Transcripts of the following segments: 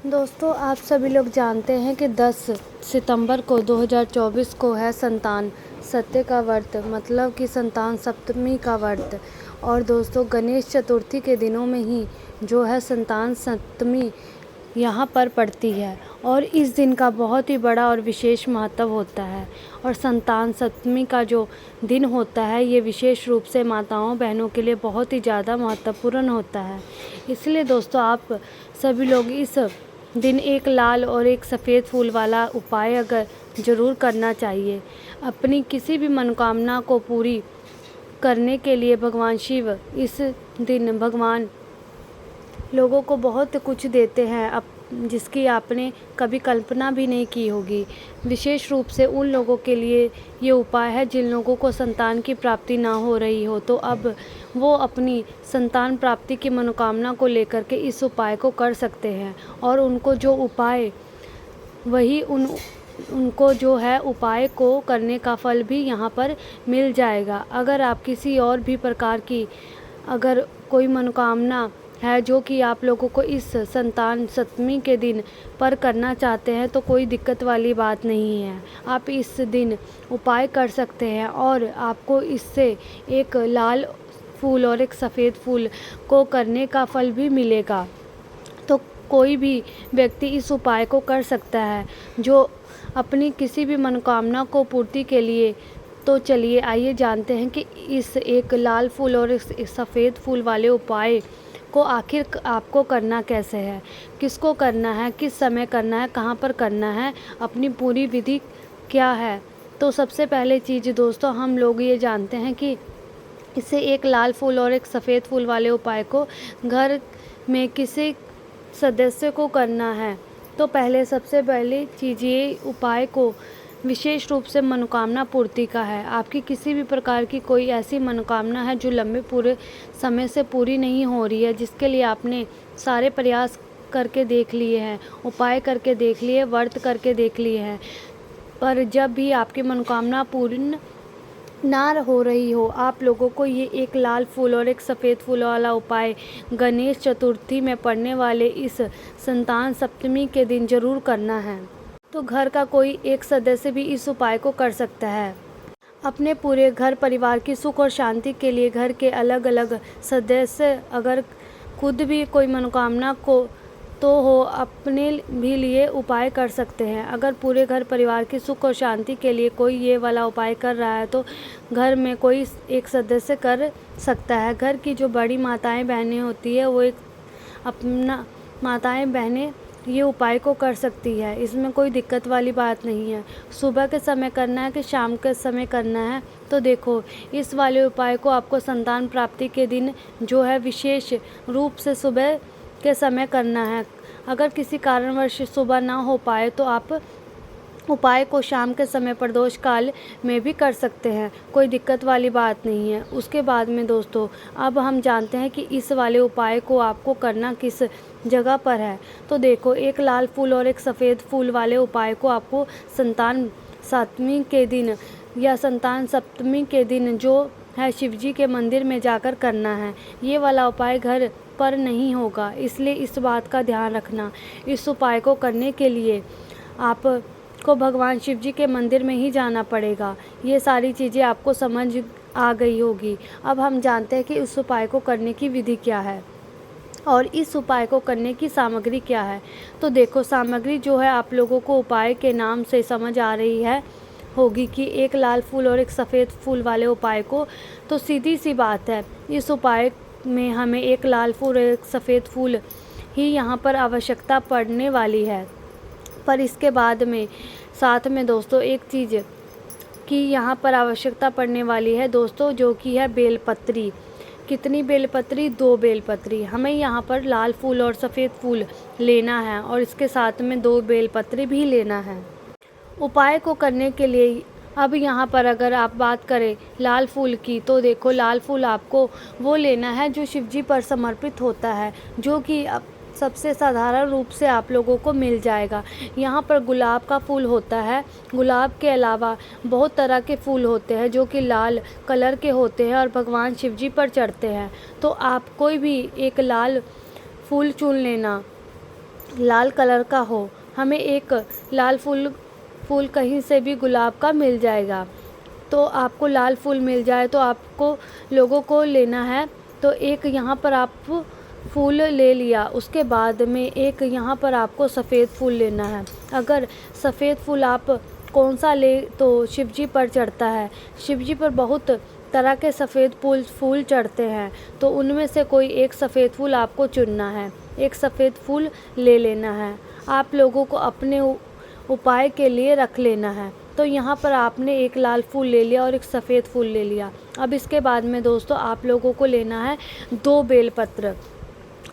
दोस्तों, आप सभी लोग जानते हैं कि 10 सितंबर को 2024 को है संतान सत्य का व्रत, मतलब कि संतान सप्तमी का व्रत। और दोस्तों, गणेश चतुर्थी के दिनों में ही जो है संतान सप्तमी यहाँ पर पड़ती है और इस दिन का बहुत ही बड़ा और विशेष महत्व होता है। और संतान सप्तमी का जो दिन होता है ये विशेष रूप से माताओं बहनों के लिए बहुत ही ज़्यादा महत्वपूर्ण होता है। इसलिए दोस्तों, आप सभी लोग इस दिन एक लाल और एक सफ़ेद फूल वाला उपाय अगर ज़रूर करना चाहिए। अपनी किसी भी मनोकामना को पूरी करने के लिए भगवान शिव इस दिन भगवान लोगों को बहुत कुछ देते हैं जिसकी आपने कभी कल्पना भी नहीं की होगी। विशेष रूप से उन लोगों के लिए ये उपाय है जिन लोगों को संतान की प्राप्ति ना हो रही हो, तो अब वो अपनी संतान प्राप्ति की मनोकामना को लेकर के इस उपाय को कर सकते हैं। और उनको जो उपाय वही उनको जो है उपाय को करने का फल भी यहाँ पर मिल जाएगा। अगर आप किसी और भी प्रकार की अगर कोई मनोकामना है जो कि आप लोगों को इस संतान सप्तमी के दिन पर करना चाहते हैं तो कोई दिक्कत वाली बात नहीं है। आप इस दिन उपाय कर सकते हैं और आपको इससे एक लाल फूल और एक सफ़ेद फूल को करने का फल भी मिलेगा। तो कोई भी व्यक्ति इस उपाय को कर सकता है जो अपनी किसी भी मनोकामना को पूर्ति के लिए। तो चलिए आइए जानते हैं कि इस एक लाल फूल और इस सफ़ेद फूल वाले उपाय को आखिर आपको करना कैसे है, किसको करना है, किस समय करना है, कहाँ पर करना है, अपनी पूरी विधि क्या है। तो सबसे पहले चीज़ दोस्तों, हम लोग ये जानते हैं कि इसे एक लाल फूल और एक सफ़ेद फूल वाले उपाय को घर में किसी सदस्य को करना है। तो पहले सबसे पहली चीज़ ये उपाय को विशेष रूप से मनोकामना पूर्ति का है। आपकी किसी भी प्रकार की कोई ऐसी मनोकामना है जो लंबे पूरे समय से पूरी नहीं हो रही है, जिसके लिए आपने सारे प्रयास करके देख लिए हैं, उपाय करके देख लिए, व्रत करके देख लिए हैं, पर जब भी आपकी मनोकामना पूर्ण ना हो रही हो, आप लोगों को ये एक लाल फूल और एक सफ़ेद फूल वाला उपाय गणेश चतुर्थी में पड़ने वाले इस संतान सप्तमी के दिन ज़रूर करना है। तो घर का कोई एक सदस्य भी इस उपाय को कर सकता है। अपने पूरे घर परिवार की सुख और शांति के लिए घर के अलग अलग सदस्य अगर खुद भी कोई मनोकामना को तो हो अपने भी लिए उपाय कर सकते हैं। अगर पूरे घर परिवार की सुख और शांति के लिए कोई ये वाला उपाय कर रहा है तो घर में कोई एक सदस्य कर सकता है। घर की जो बड़ी माताएं बहनें होती है वो एक अपना माताएं बहनें ये उपाय को कर सकती है, इसमें कोई दिक्कत वाली बात नहीं है। सुबह के समय करना है कि शाम के समय करना है, तो देखो इस वाले उपाय को आपको संतान प्राप्ति के दिन जो है विशेष रूप से सुबह के समय करना है। अगर किसी कारणवश सुबह ना हो पाए तो आप उपाय को शाम के समय प्रदोष काल में भी कर सकते हैं, कोई दिक्कत वाली बात नहीं है। उसके बाद में दोस्तों, अब हम जानते हैं कि इस वाले उपाय को आपको करना किस जगह पर है। तो देखो, एक लाल फूल और एक सफ़ेद फूल वाले उपाय को आपको संतान सप्तमी के दिन या संतान सप्तमी के दिन जो है शिवजी के मंदिर में जाकर करना है। ये वाला उपाय घर पर नहीं होगा, इसलिए इस बात का ध्यान रखना। इस उपाय को करने के लिए आप को भगवान शिव जी के मंदिर में ही जाना पड़ेगा। ये सारी चीज़ें आपको समझ आ गई होगी। अब हम जानते हैं कि उस उपाय को करने की विधि क्या है और इस उपाय को करने की सामग्री क्या है। तो देखो, सामग्री जो है आप लोगों को उपाय के नाम से समझ आ रही है होगी कि एक लाल फूल और एक सफ़ेद फूल वाले उपाय को, तो सीधी सी बात है, इस उपाय में हमें एक लाल फूल और एक सफ़ेद फूल ही यहाँ पर आवश्यकता पड़ने वाली है। पर इसके बाद में साथ में दोस्तों एक चीज़ की यहाँ पर आवश्यकता पड़ने वाली है दोस्तों, जो कि है बेलपत्री। कितनी बेलपत्री? 2 बेलपत्री। हमें यहाँ पर लाल फूल और सफ़ेद फूल लेना है और इसके साथ में 2 बेलपत्री भी लेना है उपाय को करने के लिए। अब यहाँ पर अगर आप बात करें लाल फूल की, तो देखो लाल फूल आपको वो लेना है जो शिवजी पर समर्पित होता है, जो कि सबसे साधारण रूप से आप लोगों को मिल जाएगा। यहाँ पर गुलाब का फूल होता है। गुलाब के अलावा बहुत तरह के फूल होते हैं जो कि लाल कलर के होते हैं और भगवान शिवजी पर चढ़ते हैं। तो आप कोई भी एक लाल फूल चुन लेना लाल कलर का हो। हमें एक लाल फूल कहीं से भी गुलाब का मिल जाएगा। तो आपको लाल फूल मिल जाए तो आपको लोगों को लेना है। तो एक यहाँ पर आप फूल ले लिया, उसके बाद में एक यहाँ पर आपको सफ़ेद फूल लेना है। अगर सफ़ेद फूल आप कौन सा ले तो शिव जी पर चढ़ता है। शिव जी पर बहुत तरह के सफ़ेद फूल चढ़ते हैं, तो उनमें से कोई एक सफ़ेद फूल आपको चुनना है। एक सफ़ेद फूल ले लेना है, आप लोगों को अपने उपाय के लिए रख लेना है। तो यहाँ पर आपने एक लाल फूल ले लिया और एक सफ़ेद फूल ले लिया। अब इसके बाद में दोस्तों आप लोगों को लेना है 2 बेलपत्र।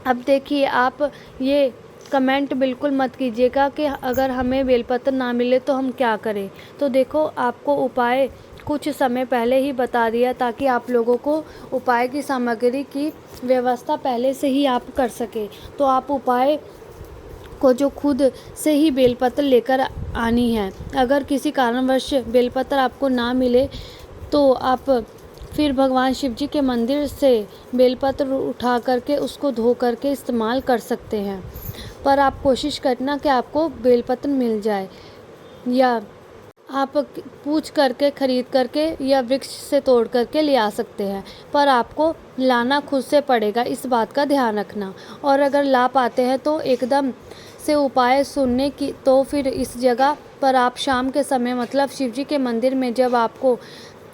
अब देखिए, आप ये कमेंट बिल्कुल मत कीजिएगा कि अगर हमें बेलपत्र ना मिले तो हम क्या करें। तो देखो, आपको उपाय कुछ समय पहले ही बता दिया ताकि आप लोगों को उपाय की सामग्री की व्यवस्था पहले से ही आप कर सकें। तो आप उपाय को जो खुद से ही बेलपत्र लेकर आनी है। अगर किसी कारणवश बेलपत्र आपको ना मिले तो आप फिर भगवान शिव जी के मंदिर से बेलपत्र उठा करके उसको धो करके इस्तेमाल कर सकते हैं। पर आप कोशिश करना कि आपको बेलपत्र मिल जाए, या आप पूछ करके खरीद करके या वृक्ष से तोड़ करके ले आ सकते हैं, पर आपको लाना खुद से पड़ेगा, इस बात का ध्यान रखना। और अगर ला पाते हैं तो एकदम से उपाय सुनने की, तो फिर इस जगह पर आप शाम के समय मतलब शिव जी के मंदिर में जब आपको,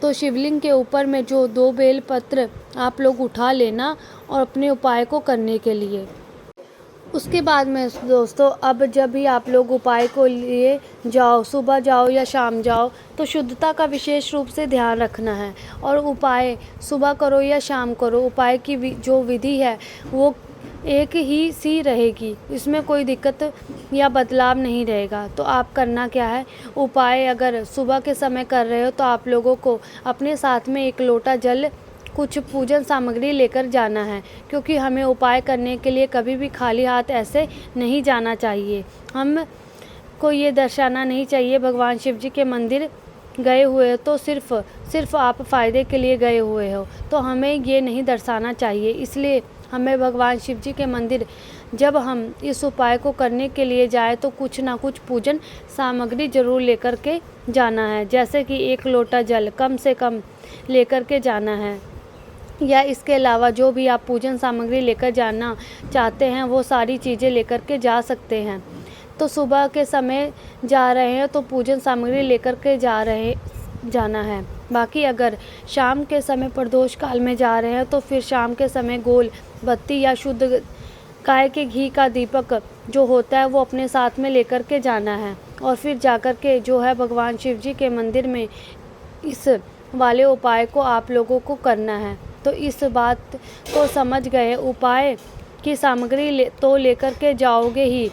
तो शिवलिंग के ऊपर में जो 2 बेलपत्र आप लोग उठा लेना और अपने उपाय को करने के लिए। उसके बाद में दोस्तों, अब जब भी आप लोग उपाय को लिए जाओ, सुबह जाओ या शाम जाओ, तो शुद्धता का विशेष रूप से ध्यान रखना है। और उपाय सुबह करो या शाम करो, उपाय की जो विधि है वो एक ही सी रहेगी, इसमें कोई दिक्कत या बदलाव नहीं रहेगा। तो आप करना क्या है, उपाय अगर सुबह के समय कर रहे हो तो आप लोगों को अपने साथ में 1 लोटा जल, कुछ पूजन सामग्री लेकर जाना है, क्योंकि हमें उपाय करने के लिए कभी भी खाली हाथ ऐसे नहीं जाना चाहिए। हम को ये दर्शाना नहीं चाहिए भगवान शिव जी के मंदिर गए हुए हो तो सिर्फ आप फ़ायदे के लिए गए हुए हो, तो हमें ये नहीं दर्शाना चाहिए। इसलिए हमें भगवान शिव जी के मंदिर जब हम इस उपाय को करने के लिए जाए तो कुछ ना कुछ पूजन सामग्री ज़रूर लेकर के जाना है, जैसे कि 1 लोटा जल कम से कम लेकर के जाना है, या इसके अलावा जो भी आप पूजन सामग्री लेकर जाना चाहते हैं वो सारी चीज़ें लेकर के जा सकते हैं। तो सुबह के समय जा रहे हैं तो पूजन सामग्री लेकर के जाना है। बाकी अगर शाम के समय प्रदोष काल में जा रहे हैं तो फिर शाम के समय गोल बत्ती या शुद्ध गाय के घी का दीपक जो होता है वो अपने साथ में लेकर के जाना है, और फिर जाकर के जो है भगवान शिव जी के मंदिर में इस वाले उपाय को आप लोगों को करना है। तो इस बात को समझ गए, उपाय की सामग्री तो लेकर के जाओगे ही,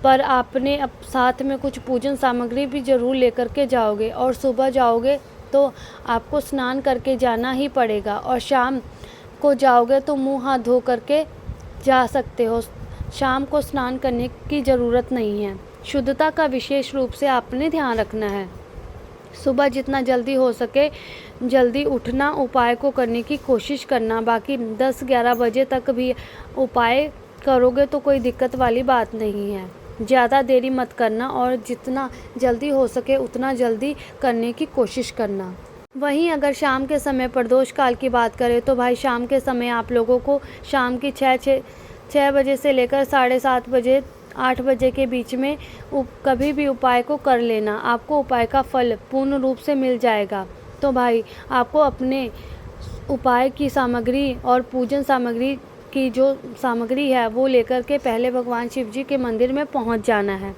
पर आपने साथ में कुछ पूजन सामग्री भी ज़रूर लेकर के जाओगे। और सुबह जाओगे तो आपको स्नान करके जाना ही पड़ेगा, और शाम को जाओगे तो मुंह हाथ धो करके जा सकते हो। शाम को स्नान करने की ज़रूरत नहीं है। शुद्धता का विशेष रूप से आपने ध्यान रखना है। सुबह जितना जल्दी हो सके जल्दी उठना, उपाय को करने की कोशिश करना। बाकी 10-11 बजे तक भी उपाय करोगे तो कोई दिक्कत वाली बात नहीं है। ज़्यादा देरी मत करना और जितना जल्दी हो सके उतना जल्दी करने की कोशिश करना। वहीं अगर शाम के समय प्रदोष काल की बात करें तो भाई शाम के समय आप लोगों को शाम की 6 बजे से लेकर 7:30 बजे 8 बजे के बीच में कभी भी उपाय को कर लेना, आपको उपाय का फल पूर्ण रूप से मिल जाएगा। तो भाई आपको अपने उपाय की सामग्री और पूजन सामग्री की जो सामग्री है वो लेकर के पहले भगवान शिव जी के मंदिर में पहुंच जाना है।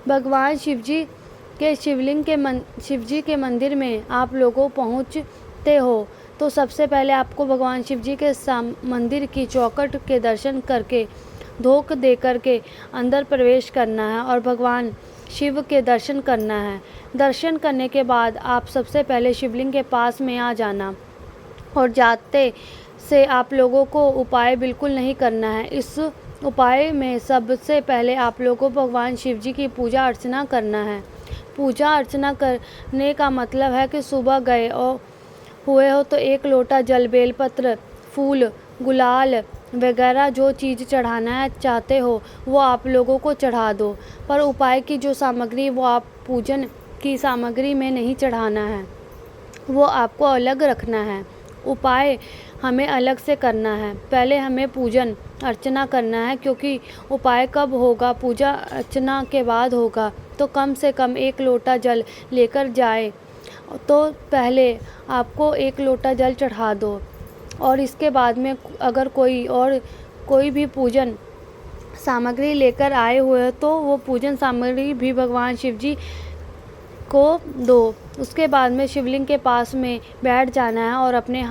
भगवान शिव जी के शिव जी के मंदिर में आप लोगों पहुंचते हो तो सबसे पहले आपको भगवान शिव जी के मंदिर की चौखट के दर्शन करके धोख दे करके अंदर प्रवेश करना है और भगवान शिव के दर्शन करना है। दर्शन करने के बाद आप सबसे पहले शिवलिंग के पास में आ जाना, और जाते से आप लोगों को उपाय बिल्कुल नहीं करना है। इस उपाय में सबसे पहले आप लोगों को भगवान शिव जी की पूजा अर्चना करना है। पूजा अर्चना करने का मतलब है कि सुबह गए और हुए हो तो 1 लोटा जल, बेलपत्र, फूल, गुलाल वगैरह जो चीज़ चढ़ाना है चाहते हो वो आप लोगों को चढ़ा दो, पर उपाय की जो सामग्री वो आप पूजन की सामग्री में नहीं चढ़ाना है, वो आपको अलग रखना है। उपाय हमें अलग से करना है। पहले हमें पूजन अर्चना करना है, क्योंकि उपाय कब होगा, पूजा अर्चना के बाद होगा। तो कम से कम 1 लोटा जल लेकर जाए, तो पहले आपको 1 लोटा जल चढ़ा दो, और इसके बाद में अगर कोई भी पूजन सामग्री लेकर आए हुए हो तो वो पूजन सामग्री भी भगवान शिव जी को दो। उसके बाद में शिवलिंग के पास में बैठ जाना है और अपने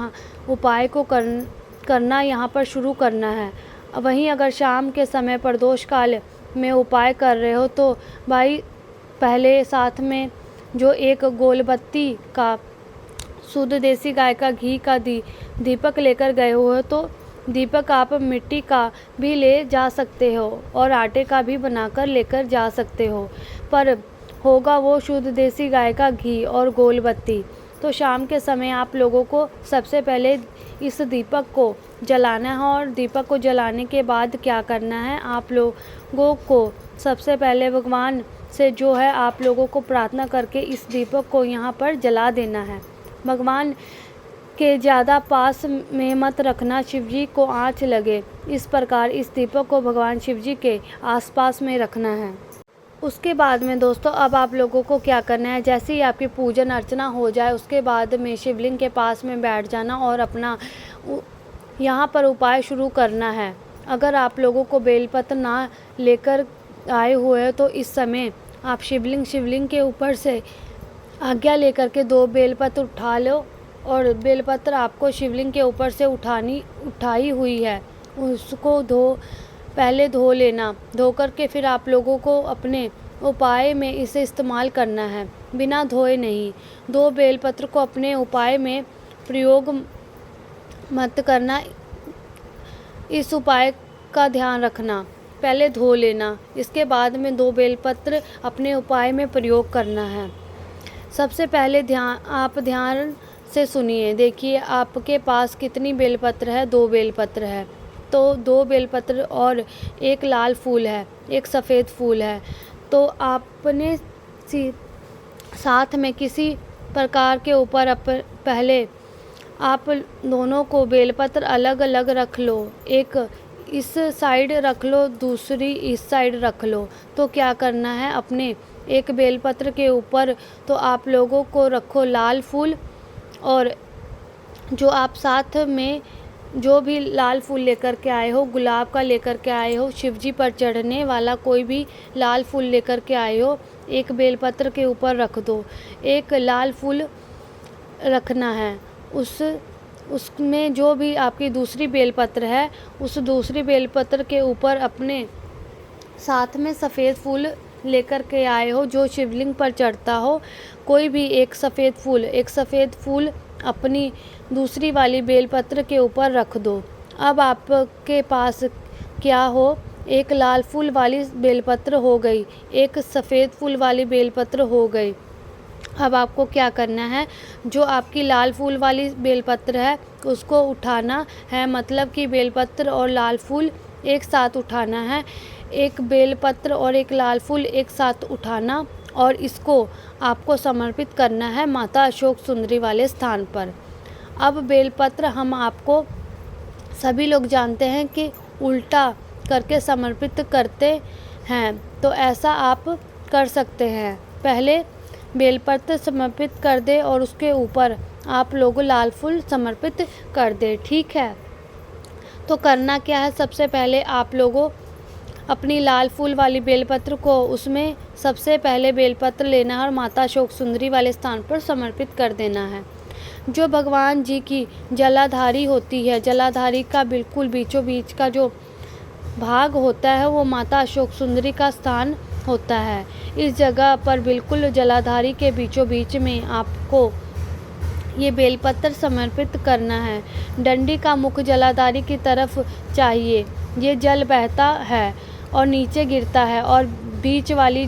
उपाय को करना यहाँ पर शुरू करना है। वहीं अगर शाम के समय प्रदोष काल में उपाय कर रहे हो तो भाई पहले साथ में जो एक गोलबत्ती का शुद्ध देसी गाय का घी का दीपक लेकर गए हो तो दीपक आप मिट्टी का भी ले जा सकते हो और आटे का भी बनाकर लेकर जा सकते हो, पर होगा वो शुद्ध देसी गाय का घी और गोलबत्ती। तो शाम के समय आप लोगों को सबसे पहले इस दीपक को जलाना है, और दीपक को जलाने के बाद क्या करना है, आप लोगों को सबसे पहले भगवान से जो है आप लोगों को प्रार्थना करके इस दीपक को यहाँ पर जला देना है। भगवान के ज़्यादा पास में मत रखना, शिवजी को आँच लगे, इस प्रकार इस दीपक को भगवान शिवजी के आसपास में रखना है। उसके बाद में दोस्तों अब आप लोगों को क्या करना है, जैसे ही आपकी पूजन अर्चना हो जाए उसके बाद में शिवलिंग के पास में बैठ जाना और अपना यहाँ पर उपाय शुरू करना है। अगर आप लोगों को बेलपत्र ना लेकर आए हुए हैं तो इस समय आप शिवलिंग के ऊपर से आज्ञा लेकर के 2 बेलपत्र उठा लो, और बेलपत्र आपको शिवलिंग के ऊपर से उठाई हुई है उसको पहले धो लेना। धो करके फिर आप लोगों को अपने उपाय में इसे इस्तेमाल करना है, बिना धोए नहीं। 2 बेलपत्र को अपने उपाय में प्रयोग मत करना, इस उपाय का ध्यान रखना। पहले धो लेना, इसके बाद में 2 बेलपत्र अपने उपाय में प्रयोग करना है। सबसे पहले आप ध्यान से सुनिए, देखिए आपके पास कितनी बेलपत्र है। 2 बेलपत्र है, तो 2 बेलपत्र और 1 लाल फूल है, 1 सफ़ेद फूल है। तो आपने साथ में किसी प्रकार के ऊपर पहले आप दोनों को बेलपत्र अलग अलग रख लो, एक इस साइड रख लो, दूसरी इस साइड रख लो। तो क्या करना है, अपने एक बेलपत्र के ऊपर तो आप लोगों को रखो लाल फूल, और जो आप साथ में जो भी लाल फूल लेकर के आए हो, गुलाब का लेकर के आए हो, शिवजी पर चढ़ने वाला कोई भी लाल फूल लेकर के आए हो, एक बेलपत्र के ऊपर रख दो। एक लाल फूल रखना है, उसमें जो भी आपकी दूसरी बेलपत्र है उस दूसरी बेलपत्र के ऊपर अपने साथ में सफ़ेद फूल लेकर के आए हो जो शिवलिंग पर चढ़ता हो, कोई भी एक सफ़ेद फूल अपनी दूसरी वाली बेलपत्र के ऊपर रख दो। अब आपके पास क्या हो, एक लाल फूल वाली बेलपत्र हो गई, एक सफ़ेद फूल वाली बेलपत्र हो गई। अब आपको क्या करना है, जो आपकी लाल फूल वाली बेलपत्र है उसको उठाना है, मतलब कि बेलपत्र और लाल फूल एक साथ उठाना है। एक बेलपत्र और एक लाल फूल एक साथ उठाना और इसको आपको समर्पित करना है माता अशोक सुंदरी वाले स्थान पर। अब बेलपत्र हम आपको सभी लोग जानते हैं कि उल्टा करके समर्पित करते हैं, तो ऐसा आप कर सकते हैं। पहले बेलपत्र समर्पित कर दे और उसके ऊपर आप लोग लाल फूल समर्पित कर दे, ठीक है। तो करना क्या है, सबसे पहले आप लोगों अपनी लाल फूल वाली बेलपत्र को उसमें सबसे पहले बेलपत्र लेना है और माता अशोक सुंदरी वाले स्थान पर समर्पित कर देना है। जो भगवान जी की जलाधारी होती है, जलाधारी का बिल्कुल बीचों बीच का जो भाग होता है वो माता अशोक सुंदरी का स्थान होता है। इस जगह पर बिल्कुल जलाधारी के बीचों बीच में आपको ये बेलपत्र समर्पित करना है। डंडी का मुख जलाधारी की तरफ चाहिए, ये जल बहता है और नीचे गिरता है और बीच वाली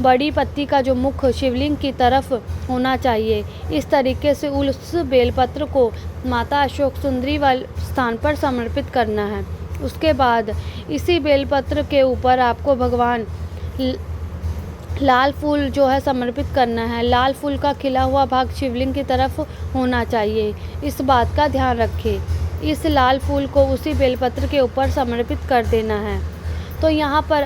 बड़ी पत्ती का जो मुख शिवलिंग की तरफ होना चाहिए। इस तरीके से उस बेलपत्र को माता अशोक सुंदरी वाले स्थान पर समर्पित करना है। उसके बाद इसी बेलपत्र के ऊपर आपको भगवान लाल फूल जो है समर्पित करना है। लाल फूल का खिला हुआ भाग शिवलिंग की तरफ होना चाहिए, इस बात का ध्यान रखें। इस लाल फूल को उसी बेलपत्र के ऊपर समर्पित कर देना है। तो यहाँ पर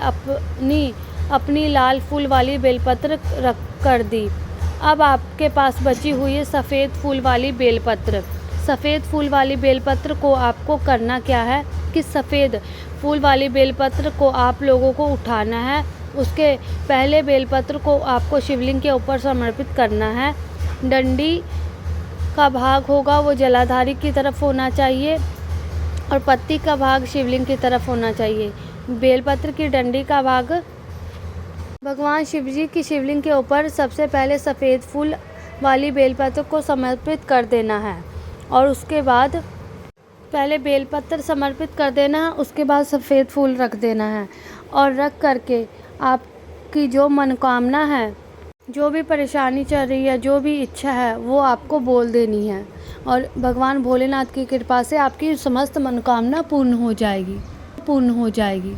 अपनी लाल फूल वाली बेलपत्र रख कर दी। अब आपके पास बची हुई है सफ़ेद फूल वाली बेलपत्र। सफ़ेद फूल वाली बेलपत्र को आपको करना क्या है कि सफ़ेद फूल वाली बेलपत्र को आप लोगों को उठाना है। उसके पहले बेलपत्र को आपको शिवलिंग के ऊपर समर्पित करना है। डंडी का भाग होगा वो जलाधारी की तरफ होना चाहिए और पत्ती का भाग शिवलिंग की तरफ होना चाहिए। बेलपत्र की डंडी का भाग भगवान शिवजी की शिवलिंग के ऊपर सबसे पहले सफ़ेद फूल वाली बेलपत्र को समर्पित कर देना है और उसके बाद पहले बेलपत्र समर्पित कर देना है, उसके बाद सफ़ेद फूल रख देना है और रख करके आपकी जो मनोकामना है, जो भी परेशानी चल रही है, जो भी इच्छा है वो आपको बोल देनी है और भगवान भोलेनाथ की कृपा से आपकी समस्त मनोकामना पूर्ण हो जाएगी।